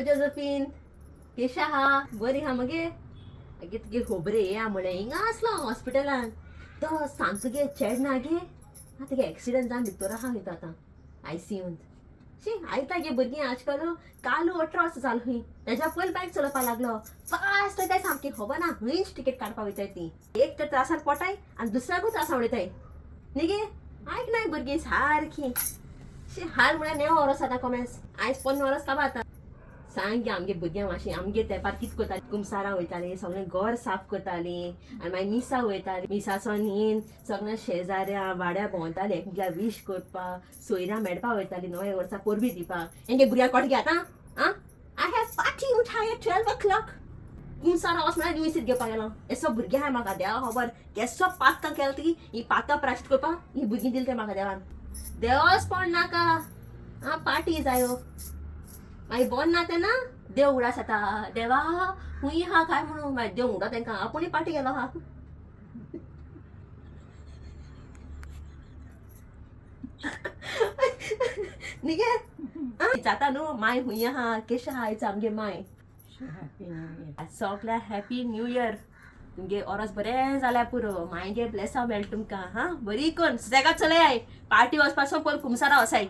जोझफीन केशा हा बरी हा मगे आगे तुगे खोबरे या म्हळे हिंगा आसलो हॉस्पिटलान तो सांगतो गे चेड ना गे तुगे एक्सिडेंट जावन भितर आहा खंय आतां आयसीयूंत शी आयता गे भुरगीं आजकाल कालू 18 वर्सां जालो खंय तेज्या पयलीं बायक चलोवपाक लागलो फास्ट काय सामकी खबर ना खंयच टिकेट काडपाक वयताय ती एक तर त्रासान पोटाय आनी दुसऱ्याकूच त्रासान उडयताय न्ही गे आयक नाय भुरगीं सारकी शी हाल म्हळ्यार नेव वरोस आतां कॉमेस आयज 15 वरोस काबार आतां सांग गे आमगे भुरग्यां मातशें आमगे तेंपार कितें करतालीं कुमसारां वयतालीं सगळें घर साफ करतालीं आनी मागीर मिसा वयतालीं मिसाचो न्हीन सगळें शेजाऱ्या वाड्या भोंवतालीं एकमेका वीश करपाक सोयऱ्यां मेळपाक वयतालीं नव्या वर्सा परबी दिवपाक हेंगे भुरग्यां कोट गे आतां आं आय हॅव पार्टी उठाय 12 o'clock कुमसारां वच म्हळ्यार न्यूसीत घेवपाक गेलो एसो भुरगें आहाय म्हाका देवा खबर केसो पातकां केलो ती ही पातकां प्राश्ट करपाक ही भुरगीं दिली तें म्हाका देवान देवच पड नाका आं पार्टी जायो मागीर बोन ना तेन्ना देव उडास येता देवा हुंय हा काय म्हणून मागीर देव उडो तेंकां आपुणूय पार्टी गेलो हा न्ही गे जाता न्हू माय हुंय आहा केशें आहा आयज आमगे माय सगळ्या हॅपी न्यू इयर तुमगे ओरोस बरें जाल्यार पुरो मायगे ब्लेसा मेळ तुमकां हा बरी कोन सुसेगाद चलय पार्टी वचपाचो पयलीं कुमसारा वसाय